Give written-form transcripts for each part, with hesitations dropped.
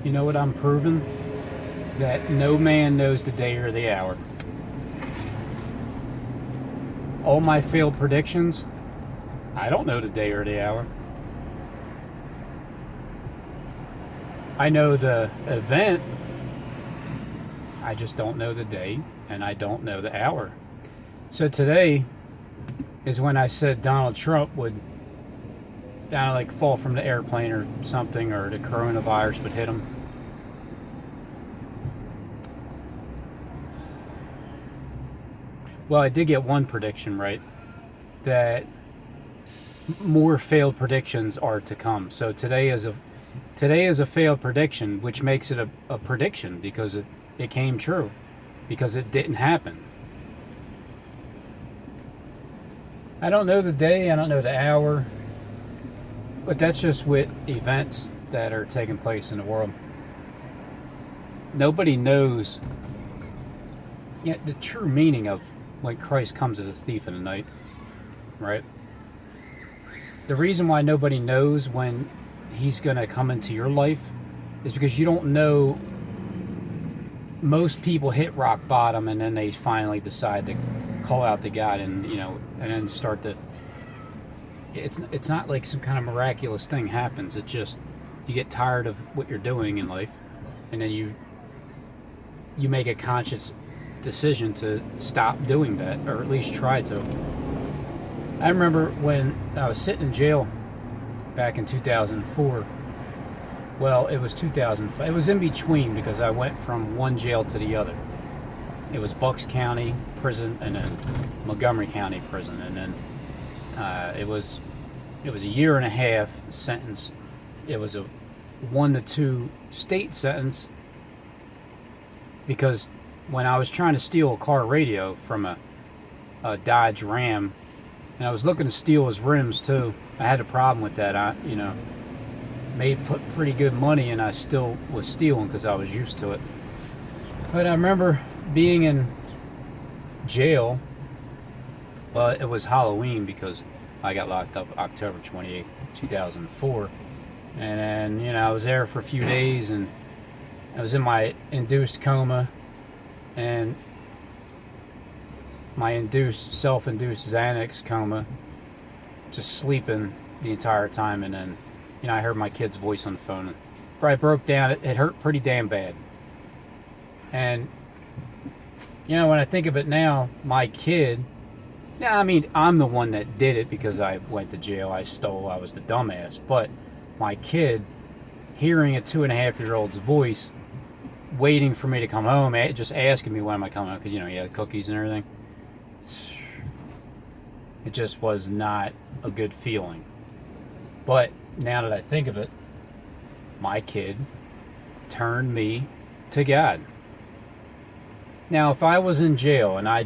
You know what I'm proving? That no man knows the day or the hour. All my failed predictions, I don't know the day or the hour. I know the event, I just don't know the day, and I don't know the hour. So today is when I said Donald Trump would like fall from the airplane or something, or the coronavirus would hit him. Well, I did get one prediction right, that more failed predictions are to come. So today is a failed prediction, which makes it a prediction because it came true, because it didn't happen. I don't know the day, I don't know the hour, but that's just with events that are taking place in the world. Nobody knows yet the true meaning of when Christ comes as a thief in the night, right? The reason why nobody knows when he's going to come into your life is because you don't know. Most people hit rock bottom and then they finally decide to call out to God, and and then start to. It's not like some kind of miraculous thing happens. It's just you get tired of what you're doing in life, and then you make a conscious decision to stop doing that, or at least try to. I remember when I was sitting in jail back in 2004. Well, it was 2005. It was in between because I went from one jail to the other. It was Bucks County Prison and then Montgomery County Prison, and then it was a 1.5-year sentence. It was a 1 to 2 state sentence because when I was trying to steal a car radio from a Dodge Ram, and I was looking to steal his rims too. I had a problem with that. I made pretty good money, and I still was stealing because I was used to it. But I remember being in jail. Well, it was Halloween because I got locked up October 28th, 2004. And then, I was there for a few days, and I was in my induced coma, and my self-induced Xanax coma, just sleeping the entire time. And then, I heard my kid's voice on the phone, and I broke down. It hurt pretty damn bad. And, when I think of it now, my kid, I'm the one that did it because I went to jail, I stole, I was the dumbass. But my kid, hearing a 2.5-year-old's voice, waiting for me to come home, just asking me when am I coming home, because, he had cookies and everything. It just was not a good feeling. But now that I think of it, my kid turned me to God. Now, if I was in jail and I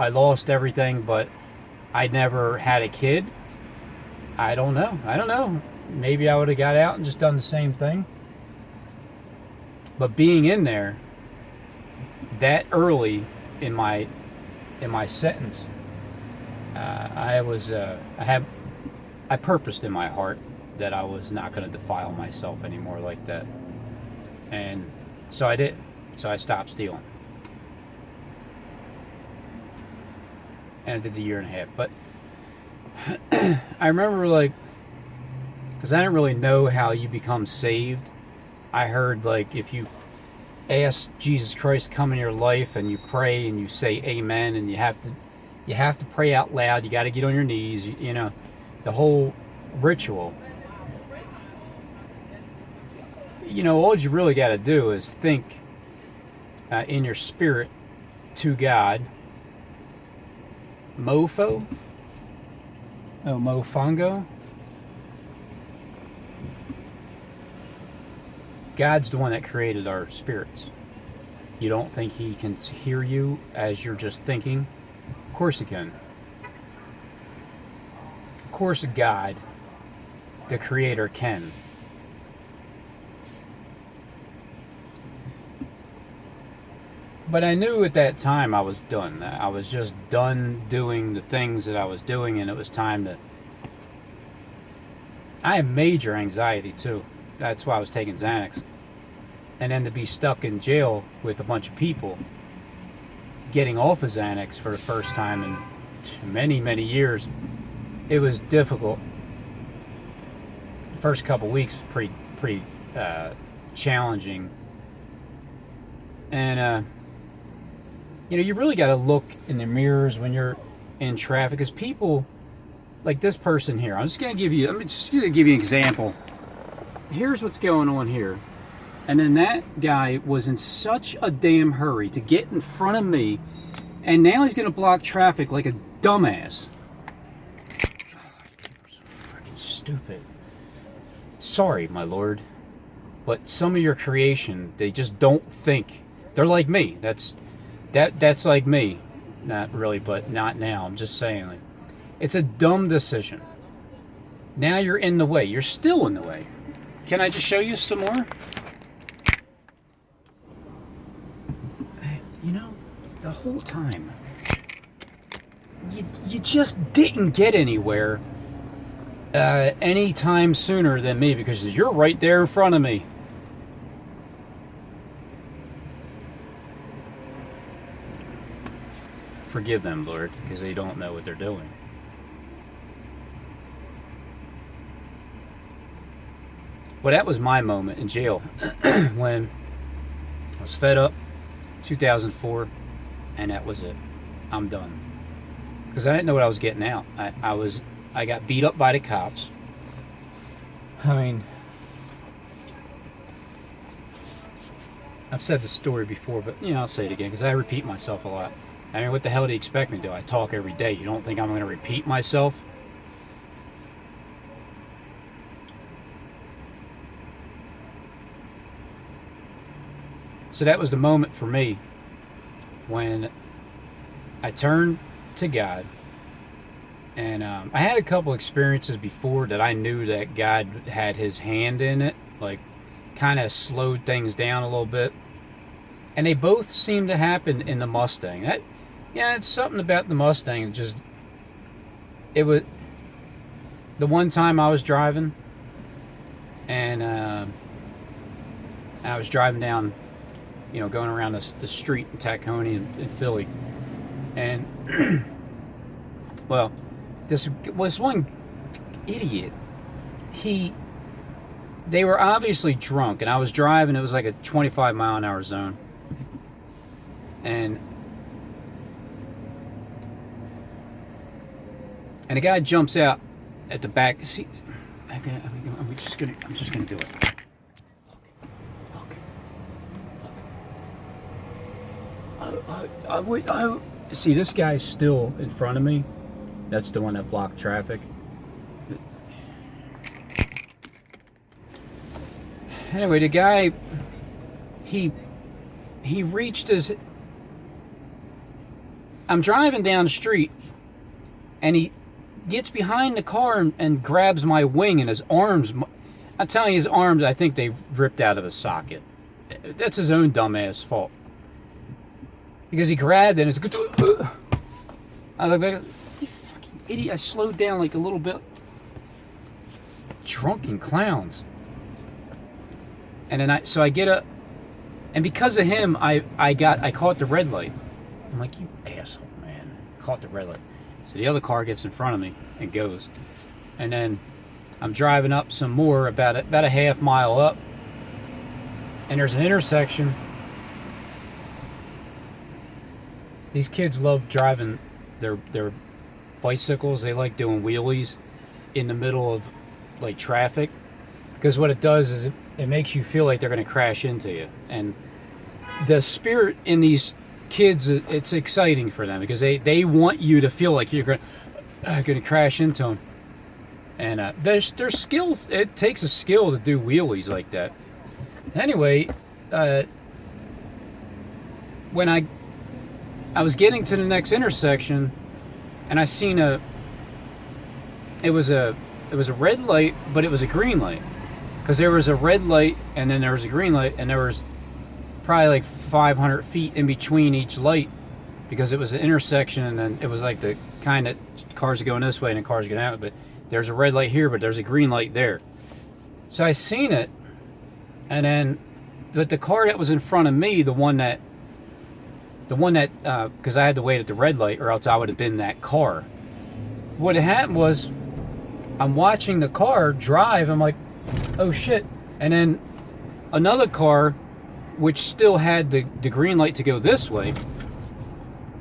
lost everything, but I never had a kid, I don't know. Maybe I would have got out and just done the same thing. But being in there that early in my sentence, I purposed in my heart that I was not going to defile myself anymore like that. And so I did. So I stopped stealing. And I did the 1.5 years. But I remember, because I didn't really know how you become saved. I heard, if you ask Jesus Christ to come in your life and you pray and you say amen, and you have to pray out loud, you got to get on your knees, the whole ritual. All you really got to do is think in your spirit to God. Mofongo. God's the one that created our spirits. You don't think he can hear you as you're just thinking? Of course he can. Of course God, the creator, can. But I knew at that time I was done. I was just done doing the things that I was doing, and it was time to... I have major anxiety too. That's why I was taking Xanax. and then to be stuck in jail with a bunch of people, getting off of Xanax for the first time in many, many years, it was difficult. The first couple weeks was pretty challenging, and you really got to look in the mirrors when you're in traffic, because people like this person here. I'm just going to give you an example. Here's what's going on here. And then that guy was in such a damn hurry to get in front of me, and now he's going to block traffic like a dumbass. So freaking stupid. Sorry, my lord, but some of your creation, they just don't think. They're like me. That's like me. Not really, but not now. I'm just saying, like, it's a dumb decision. Now you're in the way. You're still in the way. Can I just show you some more? The whole time, you just didn't get anywhere any time sooner than me, because you're right there in front of me. Forgive them, Lord, because they don't know what they're doing. Well, that was my moment in jail when I was fed up, 2004, and that was it. I'm done. Because I didn't know what I was getting out. I got beat up by the cops. I mean, I've said this story before, but I'll say it again because I repeat myself a lot. I mean, what the hell do you expect me to do? I talk every day. You don't think I'm going to repeat myself? So that was the moment for me when I turned to God. And I had a couple experiences before that I knew that God had his hand in it, like kind of slowed things down a little bit. And they both seemed to happen in the Mustang. It's something about the Mustang. It was the one time I was driving, and I was driving down, going around the street in Tacony in Philly. And, well, this was one idiot. They were obviously drunk, and I was driving. It was like a 25-mile-an-hour zone. And a guy jumps out at the back. See, I'm just gonna do it. Look. See, this guy's still in front of me. That's the one that blocked traffic. Anyway, the guy, he reached his. I'm driving down the street, and he gets behind the car and grabs my wing, and his arms. I'm telling you, his arms, I think they ripped out of his socket. That's his own dumbass fault. Because he grabbed it, and it's. I look back, you fucking idiot! I slowed down like a little bit. Drunken clowns. And then I get up, and because of him, I caught the red light. I'm like, you asshole, man! Caught the red light. So the other car gets in front of me and goes, and then I'm driving up some more, about a half mile up, and there's an intersection. These kids love driving their bicycles. They like doing wheelies in the middle of like traffic, because what it does is it makes you feel like they're going to crash into you. And the spirit in these kids, it's exciting for them because they want you to feel like you're going to crash into them. And there's skill. It takes a skill to do wheelies like that. Anyway, when I was getting to the next intersection, and I seen it was a red light, but it was a green light, because there was a red light and then there was a green light, and there was probably like 500 feet in between each light, because it was an intersection, and then it was like the kind of cars are going this way and the cars are going out, but there's a red light here, but there's a green light there. So I seen it, and then but the car that was in front of me, the one that because I had to wait at the red light, or else I would have been that car. What had happened was, I'm watching the car drive. I'm like, oh shit! And then another car, which still had the green light to go this way,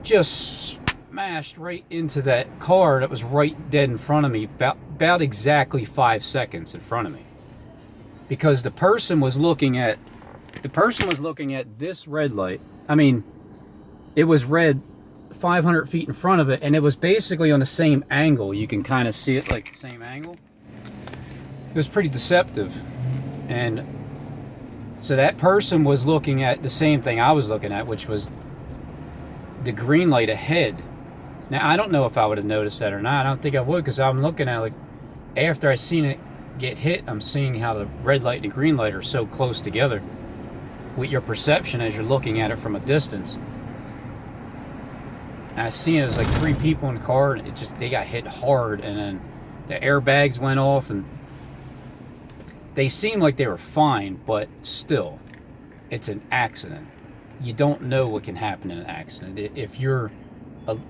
just smashed right into that car that was right dead in front of me, about exactly 5 seconds in front of me. Because the person was looking at this red light. I mean, it was red 500 feet in front of it, and it was basically on the same angle. You can kind of see it like the same angle. It was pretty deceptive. And so that person was looking at the same thing I was looking at, which was the green light ahead. Now, I don't know if I would have noticed that or not. I don't think I would, because I'm looking at it like, after I seen it get hit, I'm seeing how the red light and the green light are so close together with your perception as you're looking at it from a distance. And I seen it was like 3 people in the car, and they got hit hard, and then the airbags went off, and they seemed like they were fine, but still, it's an accident. You don't know what can happen in an accident. If you're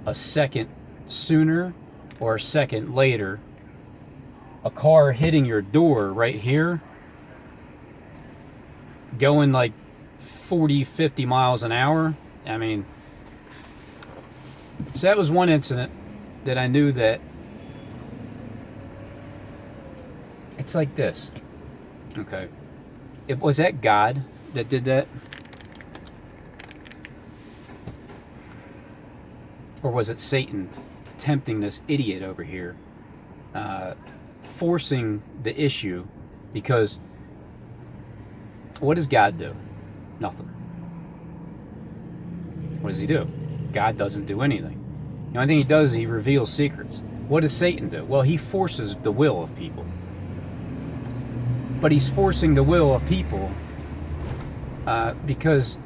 a second sooner or a second later, a car hitting your door right here, going like 40, 50 miles an hour, I mean, so that was one incident that I knew that it's like this. Okay. Was that God that did that? Or was it Satan tempting this idiot over here, forcing the issue? Because what does God do? Nothing. What does he do? God doesn't do anything. The only thing he does is he reveals secrets. What does Satan do? Well, he forces the will of people. But he's forcing the will of people because,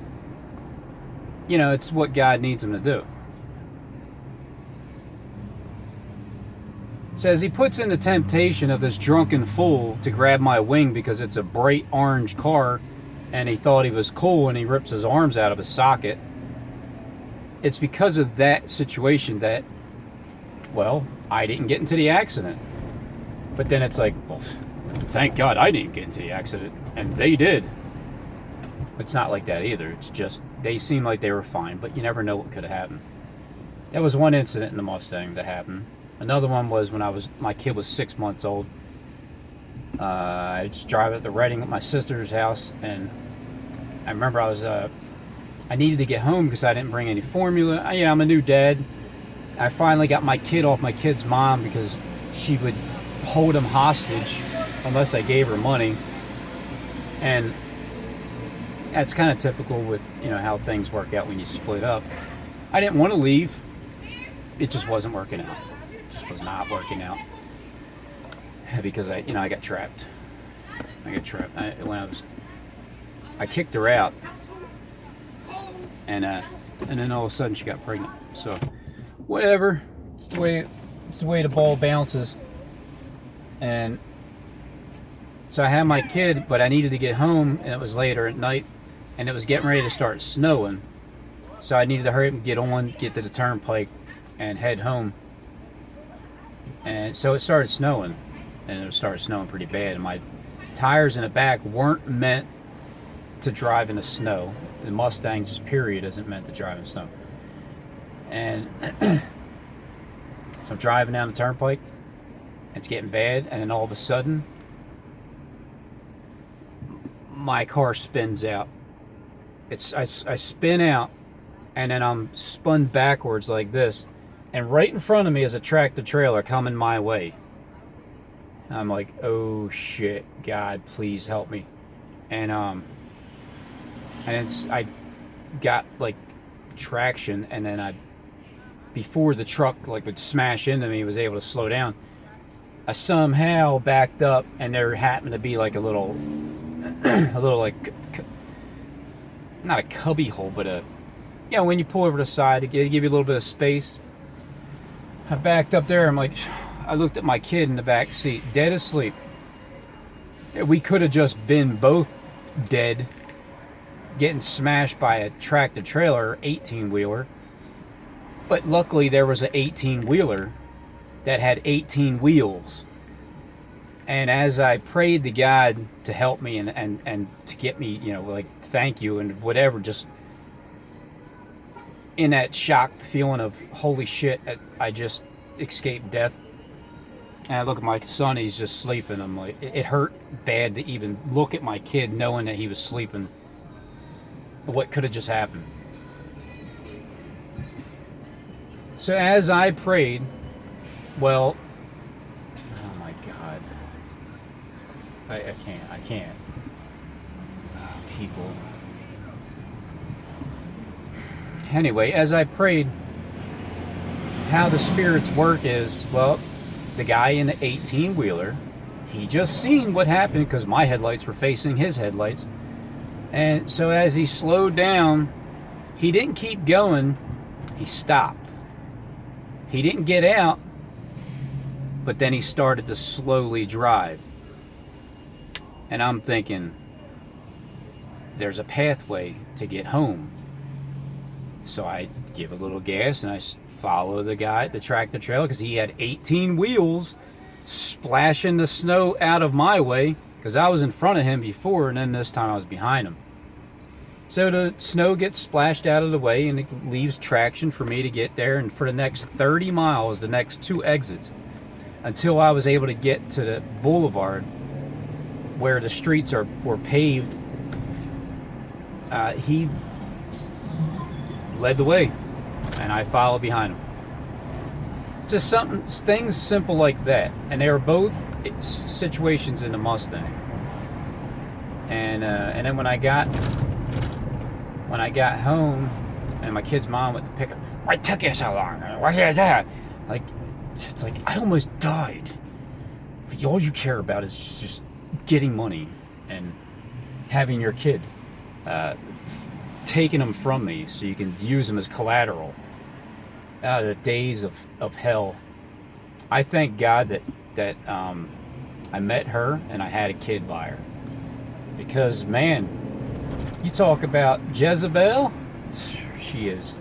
you know, it's what God needs him to do. It says he puts in the temptation of this drunken fool to grab my wing because it's a bright orange car and he thought he was cool, and he rips his arms out of his socket. It's because of that situation that, well, I didn't get into the accident. But then it's like, well, thank God I didn't get into the accident, and they did. It's not like that either. It's just they seem like they were fine, but you never know what could have happened. That was one incident in the Mustang that happened. Another one was when my kid was 6 months old. I was driving at the Reading at my sister's house, and I remember I needed to get home because I didn't bring any formula. I'm a new dad. I finally got my kid off my kid's mom because she would hold him hostage unless I gave her money. And that's kind of typical with, how things work out when you split up. I didn't want to leave. It just wasn't working out. It just was not working out. Because I got trapped. I kicked her out. And then all of a sudden she got pregnant. So whatever. It's the way the ball bounces. And so I had my kid, but I needed to get home, and it was later at night, and it was getting ready to start snowing. So I needed to hurry up and get to the turnpike and head home. And so it started snowing, and it started snowing pretty bad. And my tires in the back weren't meant to drive in the snow. The Mustang, just period, isn't meant to drive in the snow. And so I'm driving down the turnpike. It's getting bad, and then all of a sudden, my car spins out. I spin out, and then I'm spun backwards like this, and right in front of me is a tractor trailer coming my way. I'm like, oh shit, God, please help me. And I got like traction, and then before the truck would smash into me, was able to slow down. I somehow backed up, and there happened to be like a little like, not a cubby hole, but when you pull over to the side to give you a little bit of space. I backed up there. I looked at my kid in the back seat, dead asleep. We could have just been both dead, getting smashed by a tractor trailer 18-wheeler. But luckily there was an 18-wheeler that had 18 wheels. And as I prayed to God to help me and to get me, you know, like, thank you and whatever, just in that shocked feeling of, holy shit, I just escaped death. And I look at my son, he's just sleeping. I'm like, it hurt bad to even look at my kid knowing that he was sleeping. What could have just happened? So as I prayed, well, oh my God. I can't. Oh, people. Anyway, as I prayed, how the spirits work is, well, the guy in the 18-wheeler, he just seen what happened because my headlights were facing his headlights. And so as he slowed down, he didn't keep going, he stopped. He didn't get out, but then he started to slowly drive. And I'm thinking, there's a pathway to get home. So I give a little gas and I follow the guy, the tractor trailer, because he had 18 wheels splashing the snow out of my way, because I was in front of him before, and then this time I was behind him. So the snow gets splashed out of the way and it leaves traction for me to get there, and for the next 30 miles, the next 2 exits, until I was able to get to the boulevard where the streets were paved. He led the way and I followed behind him. Just things simple like that. And they were both situations in the Mustang. And then when I got home and my kid's mom went to pick up, why took you so long? Why is that? Like, it's like, I almost died. All you care about is just getting money and having your kid, taking them from me so you can use them as collateral. The days of hell. I thank God that I met her and I had a kid by her, because man, you talk about Jezebel, she is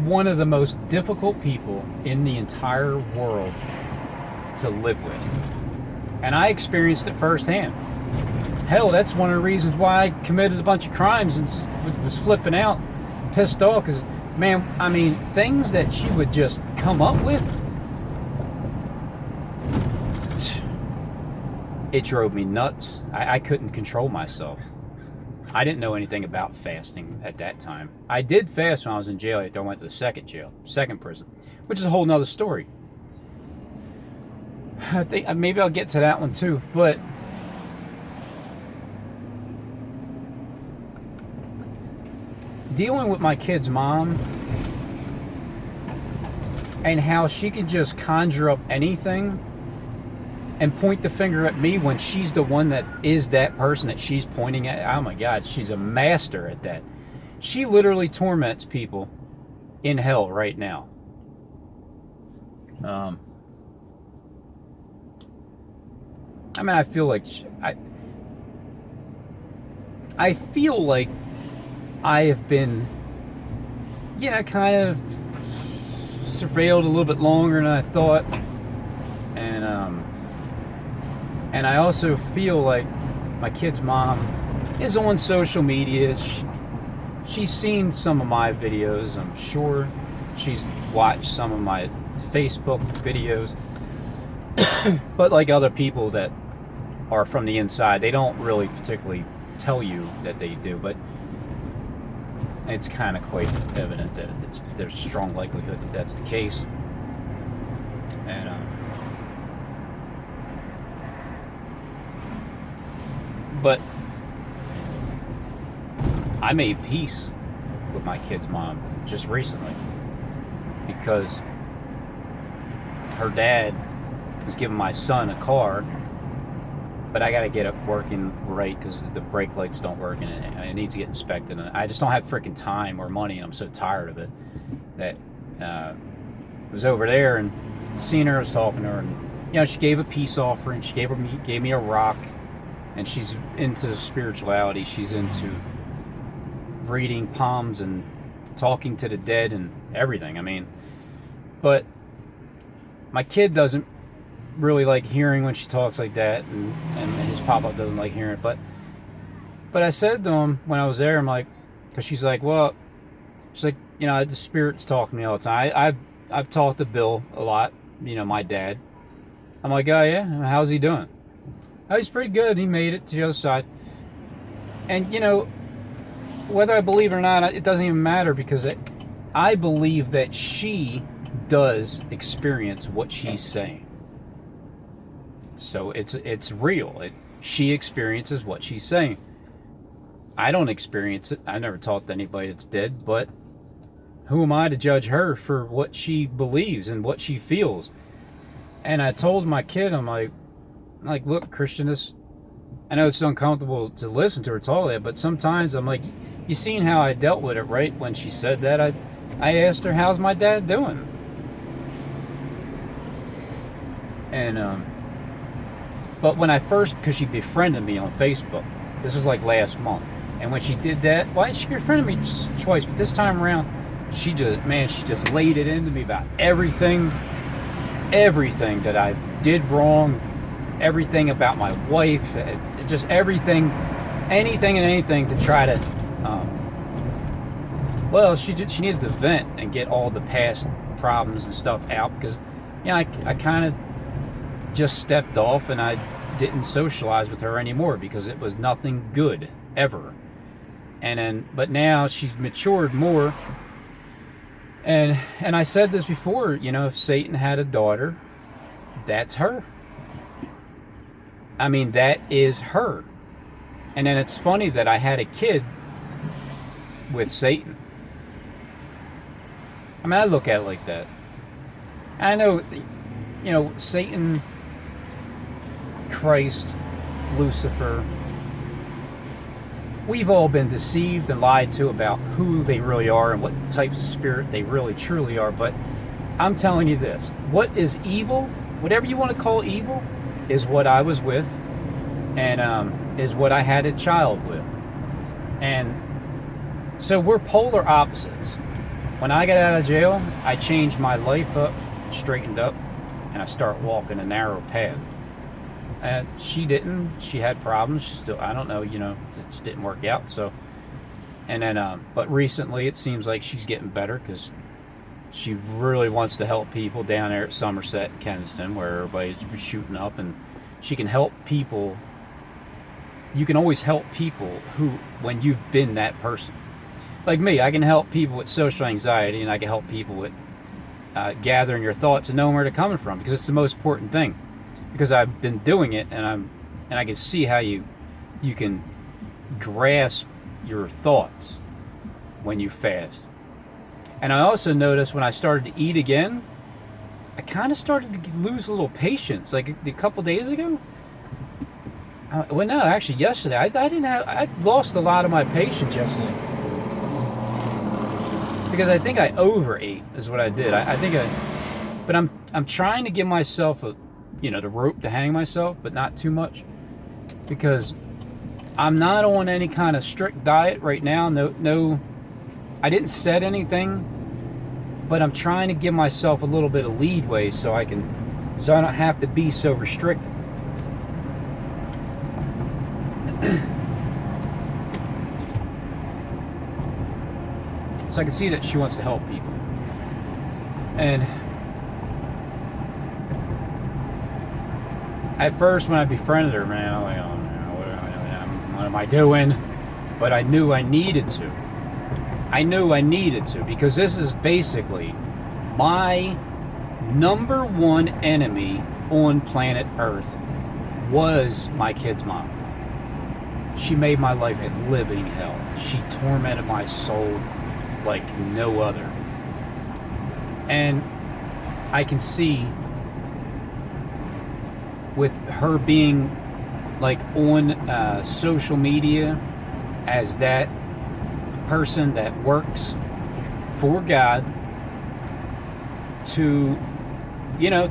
one of the most difficult people in the entire world to live with. And I experienced it firsthand. Hell, that's one of the reasons why I committed a bunch of crimes and was flipping out, pissed off, because, man, I mean, things that she would just come up with, it drove me nuts. I couldn't control myself. I didn't know anything about fasting at that time. I did fast when I was in jail after I went to the second prison, which is a whole nother story. I think maybe I'll get to that one too, but dealing with my kid's mom and how she could just conjure up anything and point the finger at me when she's the one that is that person that she's pointing at. Oh my God, she's a master at that. She literally torments people in hell right now. I mean, I feel like I feel like I have been, kind of surveilled a little bit longer than I thought, and I also feel like my kid's mom is on social media. She's seen some of my videos. I'm sure she's watched some of my Facebook videos. But like other people that are from the inside, they don't really particularly tell you that they do, but it's kind of quite evident that there's a strong likelihood that that's the case. And but I made peace with my kid's mom just recently, because her dad was giving my son a car, but I got to get it working right because the brake lights don't work and it needs to get inspected. And I just don't have freaking time or money, and I'm so tired of it that I was over there, and seen her, I was talking to her, and she gave a peace offering. She gave me a rock, and she's into spirituality. She's into reading palms and talking to the dead and everything. I mean, but my kid doesn't really like hearing when she talks like that, and his pop-up doesn't like hearing it. But I said to him when I was there, I'm like, because she's like, the spirit's talking to me all the time. I've talked to Bill a lot, my dad. I'm like, oh yeah, how's he doing? Oh, he's pretty good. He made it to the other side. And whether I believe it or not, it doesn't even matter, because I believe that she does experience what she's saying. So it's real. She experiences what she's saying. I don't experience it. I never talked to anybody that's dead, but who am I to judge her for what she believes and what she feels? And I told my kid, I'm like, look, Christian, I know it's uncomfortable to listen to her talk that, but sometimes I'm like, you seen how I dealt with it, right? When she said that, I asked her, how's my dad doing? And but when I first, because she befriended me on Facebook, this was like last month, and when she did that, she befriended me twice, but this time around, she just laid it into me about everything that I did wrong, everything about my wife, just everything, anything and anything to try to, she needed to vent and get all the past problems and stuff out, because, I kind of just stepped off, and I didn't socialize with her anymore because it was nothing good ever. But now she's matured more. And I said this before, if Satan had a daughter, that's her. I mean, that is her. And then it's funny that I had a kid with Satan. I mean, I look at it like that. I know, Satan, Christ, Lucifer, we've all been deceived and lied to about who they really are and what type of spirit they really truly are. But I'm telling you this, what is evil, whatever you want to call evil, is what I was with, and is what I had a child with. And so we're polar opposites. When I got out of jail, I changed my life up, straightened up, and I start walking a narrow path. And she didn't. She had problems. She still, I don't know, it just didn't work out. So, and then, but recently it seems like she's getting better, because she really wants to help people down there at Somerset, Kensington, where everybody's shooting up, and she can help people. You can always help people when you've been that person. Like me, I can help people with social anxiety, and I can help people with gathering your thoughts and knowing where they're coming from, because it's the most important thing. Because I've been doing it, and I can see how you can grasp your thoughts when you fast. And I also noticed when I started to eat again, I kind of started to lose a little patience. Like a couple days ago. Actually yesterday, I lost a lot of my patience yesterday. Because I think I overate is what I did. But I'm trying to give myself the rope to hang myself, but not too much, because I'm not on any kind of strict diet right now. No, I didn't set anything, but I'm trying to give myself a little bit of leadway so I don't have to be so restricted. So I can see that she wants to help people. And at first, when I befriended her, man, I'm like, oh, man, what am I doing? But I knew I needed to. Because this is basically my number one enemy on planet Earth was my kid's mom. She made my life a living hell. She tormented my soul like no other. And I can see, with her being like on social media as that person that works for God to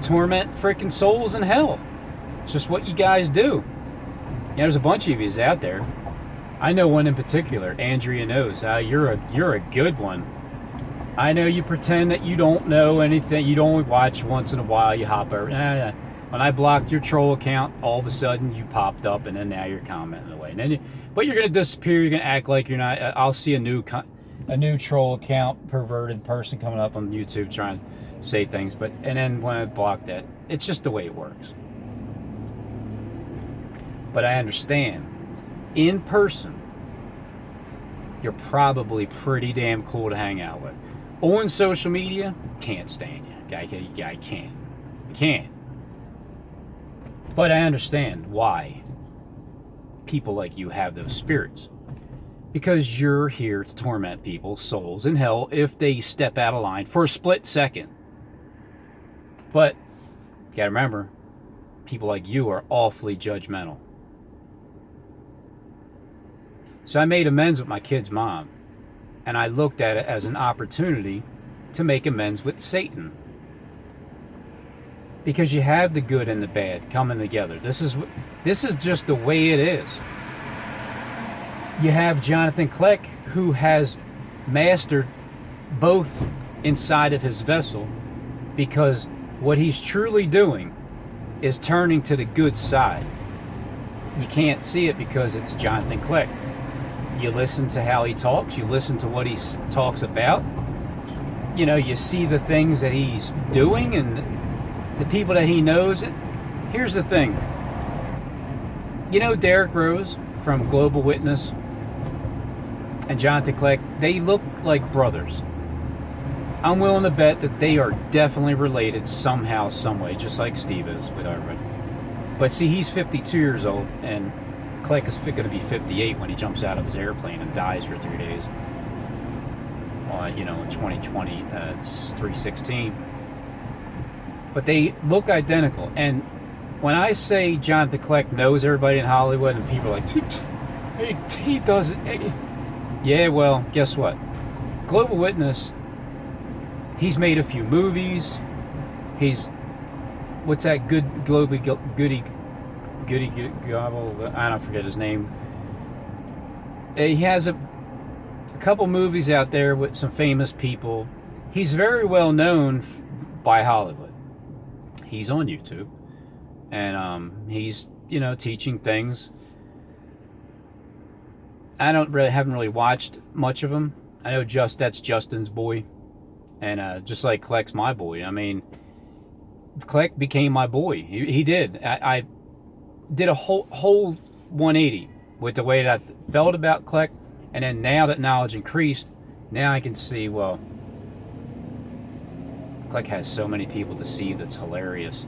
torment freaking souls in hell. It's just what you guys do. There's a bunch of yous out there. I know one in particular. Andrea knows. You're a good one. I know you pretend that you don't know anything. You only watch once in a while. You hop over. When I blocked your troll account, all of a sudden you popped up, and then now you're commenting away. And then but you're gonna disappear. You're gonna act like you're not. I'll see a new troll account, perverted person coming up on YouTube trying to say things. And then when I block that, it's just the way it works. But I understand. In person, you're probably pretty damn cool to hang out with. On social media, can't stand you. I can't. But I understand why people like you have those spirits. Because you're here to torment people's souls in hell if they step out of line for a split second. But, you gotta remember, people like you are awfully judgmental. So I made amends with my kid's mom, and I looked at it as an opportunity to make amends with Satan. Because you have the good and the bad coming together. This is just the way it is. You have Jonathan Kleck, who has mastered both inside of his vessel, because what he's truly doing is turning to the good side. You can't see it because it's Jonathan Kleck. You listen to how he talks. You listen to what he talks about. You see the things that he's doing and the people that he knows. Here's the thing. Derek Rose from Global Witness and Jonathan Kleck, they look like brothers. I'm willing to bet that they are definitely related somehow, some way, just like Steve is with everybody. But see, he's 52 years old, and Kleck is going to be 58 when he jumps out of his airplane and dies for 3 days. In 2020, 3/16. But they look identical. And when I say Jonathan Kleck knows everybody in Hollywood, and people are like, he doesn't. Yeah, well, guess what? Global Witness, he's made a few movies. What's that goody gobble? I don't forget his name. He has a couple movies out there with some famous people. He's very well known by Hollywood. He's on YouTube, and he's teaching things. I haven't really watched much of him. I know that's Justin's boy, and just like Kleck's my boy. I mean, Kleck became my boy. He did. I did a whole 180 with the way that I felt about Kleck, and then now that knowledge increased, now I can see, well, Kleck has so many people to see that's hilarious,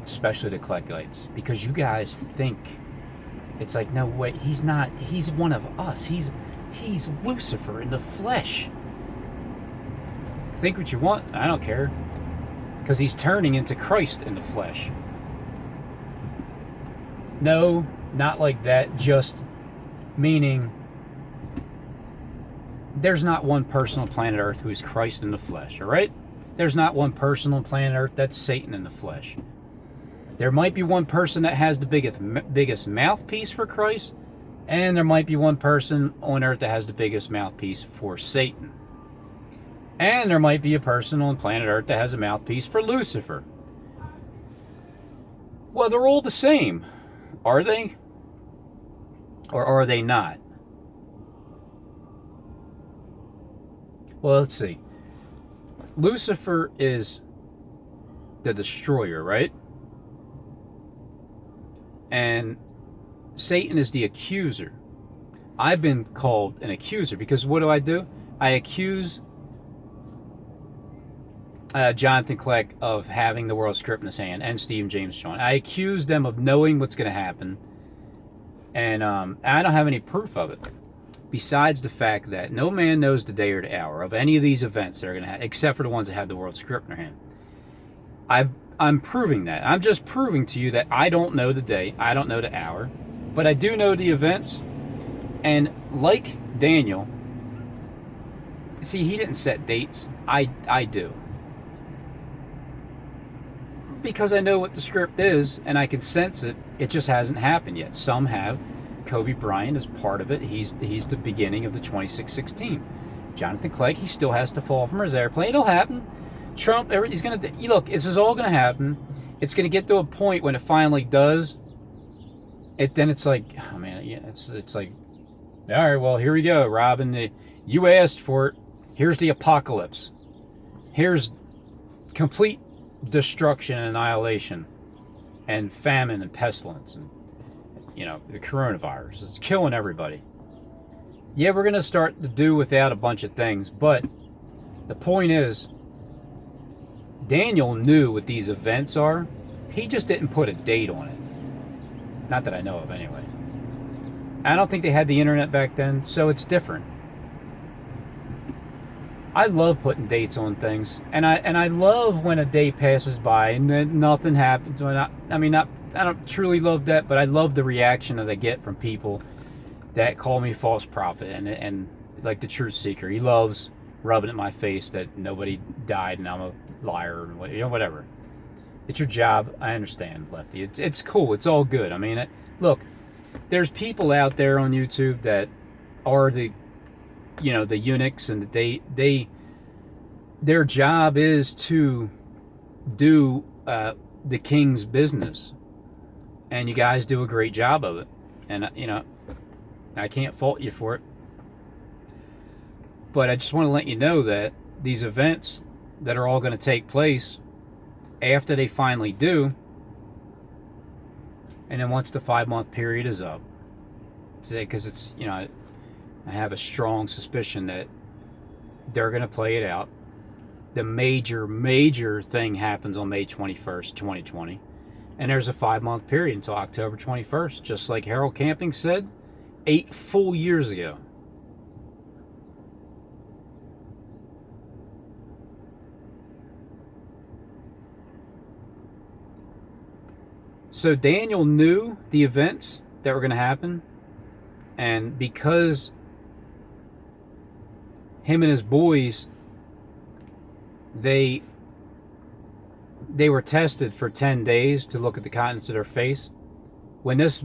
especially the Kleckites, because you guys think it's like, no way, he's not, he's one of us, he's Lucifer in the flesh. Think what you want, I don't care, because he's turning into Christ in the flesh. No, not like that, just meaning there's not one person on planet Earth who is Christ in the flesh, all right? There's not one person on planet Earth that's Satan in the flesh. There might be one person that has the biggest mouthpiece for Christ, and there might be one person on Earth that has the biggest mouthpiece for Satan. And there might be a person on planet Earth that has a mouthpiece for Lucifer. Well, they're all the same. Are they? Or are they not? Well, let's see. Lucifer is the destroyer, right? And Satan is the accuser. I've been called an accuser because what do? I accuse Jonathan Kleck of having the world script in his hand, and Steve James Sean. I accuse them of knowing what's going to happen, and I don't have any proof of it. Besides the fact that no man knows the day or the hour of any of these events that are going to happen, except for the ones that have the world script in their hand. I'm proving that. I'm just proving to you that I don't know the day, I don't know the hour, but I do know the events. And like Daniel, see, he didn't set dates. I do. because I know what the script is and I can sense it. It just hasn't happened yet. Some have. Kobe Bryant is part of it. He's the beginning of the 26-16. Jonathan Clegg, he still has to fall from his airplane. It'll happen. Trump, he's going to... Look, this is all going to happen. It's going to get to a point when it finally does. Then it's like, oh man, yeah, it's like, all right, well, here we go, Robin. You asked for it. Here's the apocalypse. Here's complete destruction and annihilation and famine and pestilence and, you know, the coronavirus. It's killing everybody. Yeah, we're going to start to do without a bunch of things, but the point is, Daniel knew what these events are. He just didn't put a date on it. Not that I know of, anyway. I don't think they had the internet back then, so it's different. I love putting dates on things, and I love when a day passes by and then nothing happens. I don't truly love that, but I love the reaction that I get from people that call me false prophet and like the truth seeker. He loves rubbing in my face that nobody died and I'm a liar and whatever. It's your job. I understand, Lefty. It's cool. It's all good. I mean, look, there's people out there on YouTube that are the eunuchs, and their job is to do the king's business, and you guys do a great job of it, and I can't fault you for it. But I just want to let you know that these events that are all going to take place after they finally do, and then once the 5-month period is up, because it's, I have a strong suspicion that they're going to play it out. The major thing happens on May 21st, 2020. And there's a 5-month period until October 21st, just like Harold Camping said 8 full years ago. So Daniel knew the events that were going to happen. And because him and his boys, they were tested for 10 days to look at the contents of their face. When this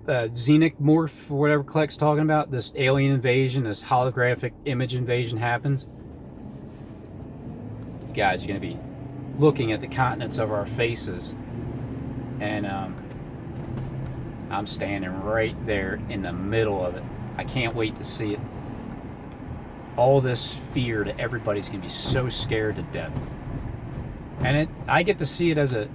xenomorph, or whatever Kleck's talking about, this alien invasion, this holographic image invasion happens, you guys are going to be looking at the contents of our faces. And I'm standing right there in the middle of it. I can't wait to see it. All this fear that everybody's going to be so scared to death. And I get to see it as a